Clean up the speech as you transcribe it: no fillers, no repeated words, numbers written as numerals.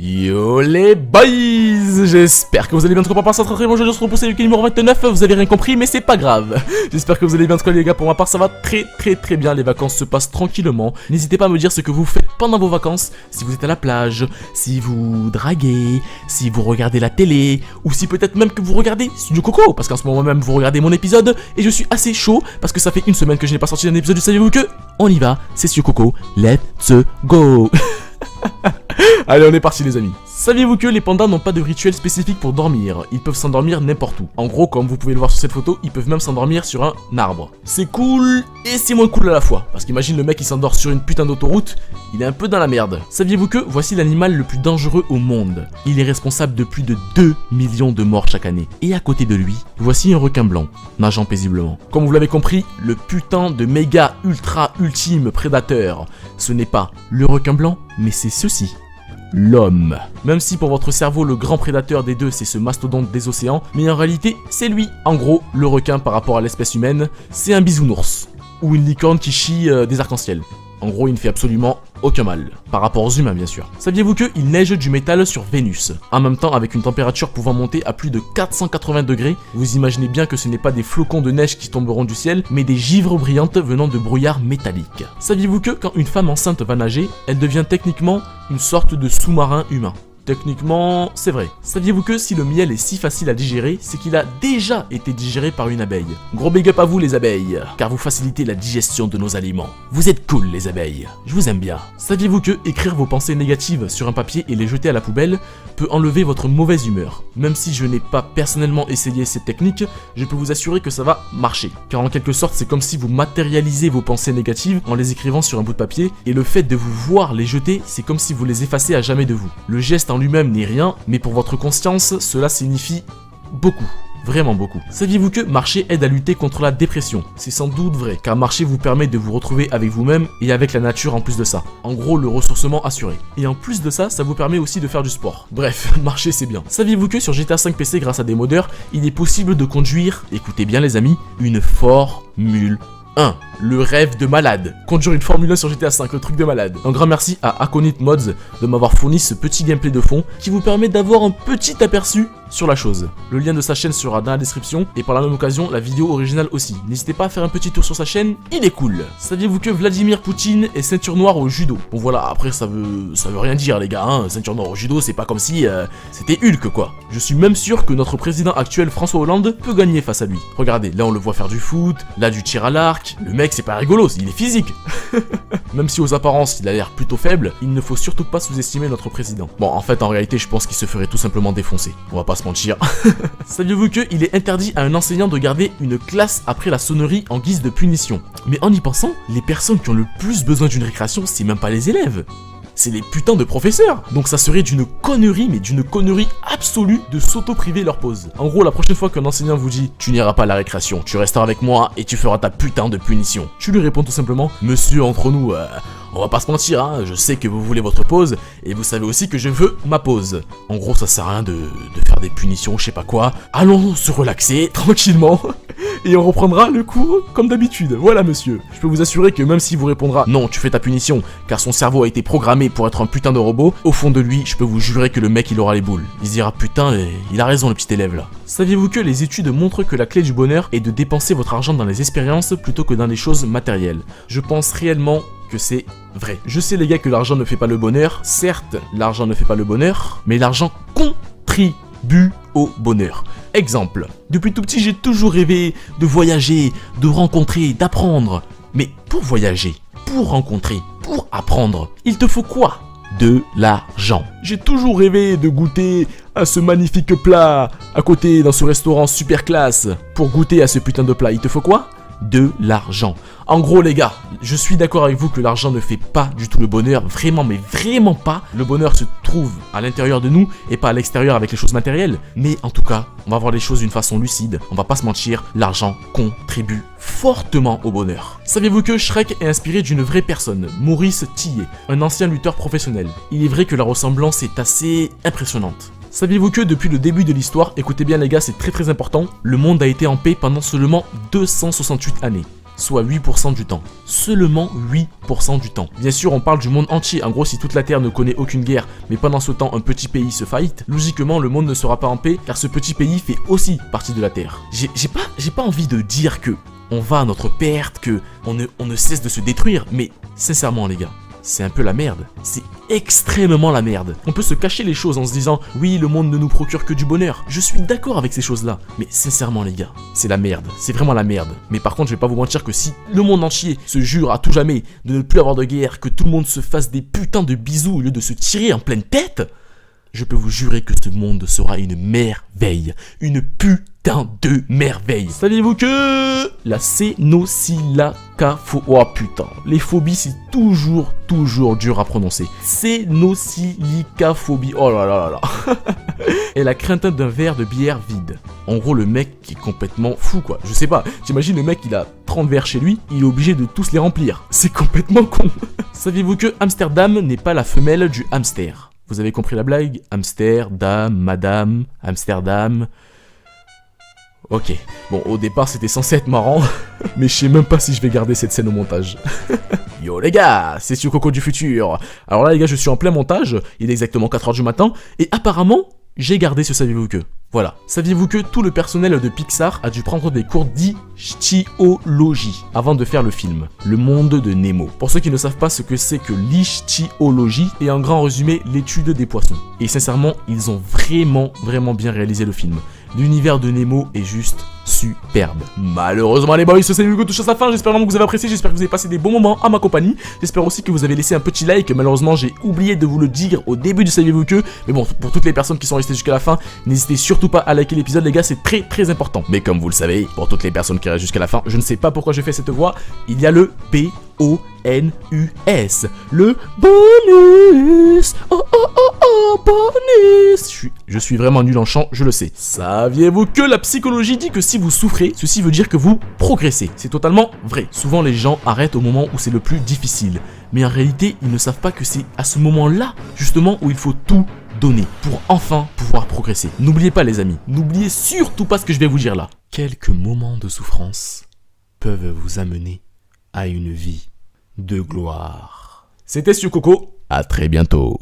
Yo les boys, j'espère que vous allez bien. Trop pas ça très bon. Je se repousse avec le numéro 29. Vous avez rien compris, mais c'est pas grave. J'espère que vous allez bien. En tout cas, les gars, pour ma part, ça va très bien. Les vacances se passent tranquillement. N'hésitez pas à me dire ce que vous faites pendant vos vacances. Si vous êtes à la plage, si vous draguez, si vous regardez la télé, ou si peut-être même que vous regardez Studio Coco, parce qu'en ce moment même vous regardez mon épisode et je suis assez chaud parce que ça fait une semaine que je n'ai pas sorti un épisode. Saviez-vous que on y va, c'est Studio Coco. Let's go. Allez, on est parti les amis. Saviez-vous que les pandas n'ont pas de rituel spécifique pour dormir? Ils peuvent s'endormir n'importe où. En gros, comme vous pouvez le voir sur cette photo, ils peuvent même s'endormir sur un arbre. C'est cool et c'est moins cool à la fois. Parce qu'imagine le mec qui s'endort sur une putain d'autoroute, il est un peu dans la merde. Saviez-vous que voici l'animal le plus dangereux au monde? Il est responsable de plus de 2 millions de morts chaque année. Et à côté de lui, voici un requin blanc, nageant paisiblement. Comme vous l'avez compris, le putain de méga ultra ultime prédateur, ce n'est pas le requin blanc, mais c'est ceci. L'homme. Même si pour votre cerveau le grand prédateur des deux c'est ce mastodonte des océans, mais en réalité c'est lui. En gros, le requin par rapport à l'espèce humaine, c'est un bisounours. Ou une licorne qui chie des arcs-en-ciel. En gros, il ne fait absolument aucun mal. Par rapport aux humains, bien sûr. Saviez-vous qu'il neige du métal sur Vénus? En même temps, avec une température pouvant monter à plus de 480 degrés, vous imaginez bien que ce n'est pas des flocons de neige qui tomberont du ciel, mais des givres brillantes venant de brouillard métallique. Saviez-vous que quand une femme enceinte va nager, elle devient techniquement une sorte de sous-marin humain? Techniquement, c'est vrai. Saviez-vous que si le miel est si facile à digérer, c'est qu'il a déjà été digéré par une abeille? Gros big up à vous les abeilles, car vous facilitez la digestion de nos aliments. Vous êtes cool les abeilles, je vous aime bien. Saviez-vous que écrire vos pensées négatives sur un papier et les jeter à la poubelle peut enlever votre mauvaise humeur? Même si je n'ai pas personnellement essayé cette technique, je peux vous assurer que ça va marcher. Car en quelque sorte, c'est comme si vous matérialisez vos pensées négatives en les écrivant sur un bout de papier, et le fait de vous voir les jeter, c'est comme si vous les effacez à jamais de vous. Le geste en lui-même n'est rien, mais pour votre conscience, cela signifie beaucoup. Vraiment beaucoup. Saviez-vous que marcher aide à lutter contre la dépression? C'est sans doute vrai, car marcher vous permet de vous retrouver avec vous-même et avec la nature en plus de ça. En gros, le ressourcement assuré. Et en plus de ça, ça vous permet aussi de faire du sport. Bref, marcher c'est bien. Saviez-vous que sur GTA 5 PC, grâce à des modeurs, il est possible de conduire, écoutez bien les amis, une Formule 1. Le rêve de malade. Conduire une Formule 1 sur GTA 5, le truc de malade. Un grand merci à Aconit Mods de m'avoir fourni ce petit gameplay de fond qui vous permet d'avoir un petit aperçu sur la chose. Le lien de sa chaîne sera dans la description et par la même occasion la vidéo originale aussi. N'hésitez pas à faire un petit tour sur sa chaîne, il est cool. Saviez-vous que Vladimir Poutine est ceinture noire au judo? Bon voilà, après ça veut rien dire les gars, hein. Ceinture noire au judo c'est pas comme si c'était Hulk quoi. Je suis même sûr que notre président actuel François Hollande peut gagner face à lui. Regardez, là on le voit faire du foot, là du tir à l'arc, le mec c'est pas rigolo, il est physique. Même si aux apparences il a l'air plutôt faible, il ne faut surtout pas sous-estimer notre président. Bon en fait en réalité je pense qu'il se ferait tout simplement défoncer. On va pas se mentir. Saviez-vous qu'il est interdit à un enseignant de garder une classe après la sonnerie en guise de punition? Mais en y pensant, les personnes qui ont le plus besoin d'une récréation, c'est même pas les élèves. C'est les putains de professeurs. Donc ça serait d'une connerie, mais d'une connerie absolue de s'auto-priver leur pause. En gros, la prochaine fois qu'un enseignant vous dit « Tu n'iras pas à la récréation, tu resteras avec moi et tu feras ta putain de punition », tu lui réponds tout simplement « Monsieur, entre nous, on va pas se mentir, hein, je sais que vous voulez votre pause, et vous savez aussi que je veux ma pause. » En gros, ça sert à rien de faire des punitions, je sais pas quoi. Allons se relaxer, tranquillement, et on reprendra le cours comme d'habitude. Voilà, monsieur. Je peux vous assurer que même s'il vous répondra « Non, tu fais ta punition, car son cerveau a été programmé pour être un putain de robot », au fond de lui, je peux vous jurer que le mec, il aura les boules. Il se dira « Putain, il a raison, le petit élève, là. » Saviez-vous que les études montrent que la clé du bonheur est de dépenser votre argent dans les expériences plutôt que dans les choses matérielles? Je pense réellement que c'est vrai. Je sais les gars que l'argent ne fait pas le bonheur, certes l'argent ne fait pas le bonheur, mais l'argent contribue au bonheur. Exemple, depuis tout petit j'ai toujours rêvé de voyager, de rencontrer, d'apprendre. Mais pour voyager, pour rencontrer, pour apprendre, il te faut quoi? De l'argent. J'ai toujours rêvé de goûter à ce magnifique plat à côté dans ce restaurant super classe. Pour goûter à ce putain de plat, il te faut quoi? De l'argent. En gros les gars, je suis d'accord avec vous que l'argent ne fait pas du tout le bonheur, vraiment mais vraiment pas. Le bonheur se trouve à l'intérieur de nous et pas à l'extérieur avec les choses matérielles. Mais en tout cas, on va voir les choses d'une façon lucide, on va pas se mentir, l'argent contribue fortement au bonheur. Saviez-vous que Shrek est inspiré d'une vraie personne, Maurice Tillet, un ancien lutteur professionnel? Il est vrai que la ressemblance est assez impressionnante. Saviez-vous que depuis le début de l'histoire, écoutez bien les gars, c'est très important, le monde a été en paix pendant seulement 268 années. soit 8% du temps. Seulement 8% du temps. Bien sûr, on parle du monde entier. En gros, si toute la Terre ne connaît aucune guerre, mais pendant ce temps, un petit pays se faillite, logiquement, le monde ne sera pas en paix, car ce petit pays fait aussi partie de la Terre. J'ai pas envie de dire que on va à notre perte, que on ne cesse de se détruire, mais sincèrement, les gars, c'est un peu la merde. C'est extrêmement la merde. On peut se cacher les choses en se disant « Oui, le monde ne nous procure que du bonheur ». Je suis d'accord avec ces choses-là. Mais sincèrement, les gars, c'est la merde. C'est vraiment la merde. Mais par contre, je vais pas vous mentir que si le monde entier se jure à tout jamais de ne plus avoir de guerre, que tout le monde se fasse des putains de bisous au lieu de se tirer en pleine tête, je peux vous jurer que ce monde sera une merveille. Une putain de merveille. Saviez-vous que la cénosilacapho... Oh putain, les phobies c'est toujours dur à prononcer. Cénosilicaphobie, oh là là là là. Et la crainte d'un verre de bière vide. En gros, le mec qui est complètement fou quoi. Je sais pas, t'imagines le mec il a 30 verres chez lui, il est obligé de tous les remplir. C'est complètement con. Saviez-vous que Amsterdam n'est pas la femelle du hamster? Vous avez compris la blague? Amsterdam, madame, Amsterdam... Ok, bon au départ c'était censé être marrant, mais je sais même pas si je vais garder cette scène au montage. Yo les gars, c'est Sio Coco du futur. Alors là les gars, je suis en plein montage, il est exactement 4h du matin, et apparemment, j'ai gardé ce saviez-vous que. Voilà, saviez-vous que tout le personnel de Pixar a dû prendre des cours d'ichthyologie avant de faire le film, Le Monde de Nemo. Pour ceux qui ne savent pas ce que c'est que l'ichthyologie, et en grand résumé, l'étude des poissons. Et sincèrement, ils ont vraiment bien réalisé le film. L'univers de Nemo est juste superbe. Malheureusement les boys, ce saviez-vous que touche à sa fin. J'espère vraiment que vous avez apprécié, j'espère que vous avez passé des bons moments à ma compagnie. J'espère aussi que vous avez laissé un petit like. Malheureusement j'ai oublié de vous le dire au début du saviez-vous que. Mais bon, pour toutes les personnes qui sont restées jusqu'à la fin, n'hésitez surtout pas à liker l'épisode les gars, c'est très important. Mais comme vous le savez, pour toutes les personnes qui restent jusqu'à la fin, je ne sais pas pourquoi je fais cette voix, il y a le BONUS, le bonus. Oh, bonus. Je suis vraiment nul en chant, je le sais. Saviez-vous que la psychologie dit que si vous souffrez, ceci veut dire que vous progressez. C'est totalement vrai. Souvent les gens arrêtent au moment où c'est le plus difficile. Mais en réalité, ils ne savent pas que c'est à ce moment-là, justement, où il faut tout donner pour enfin pouvoir progresser. N'oubliez pas les amis, n'oubliez surtout pas ce que je vais vous dire là. Quelques moments de souffrance peuvent vous amener à une vie de gloire. C'était Sio Coco, à très bientôt.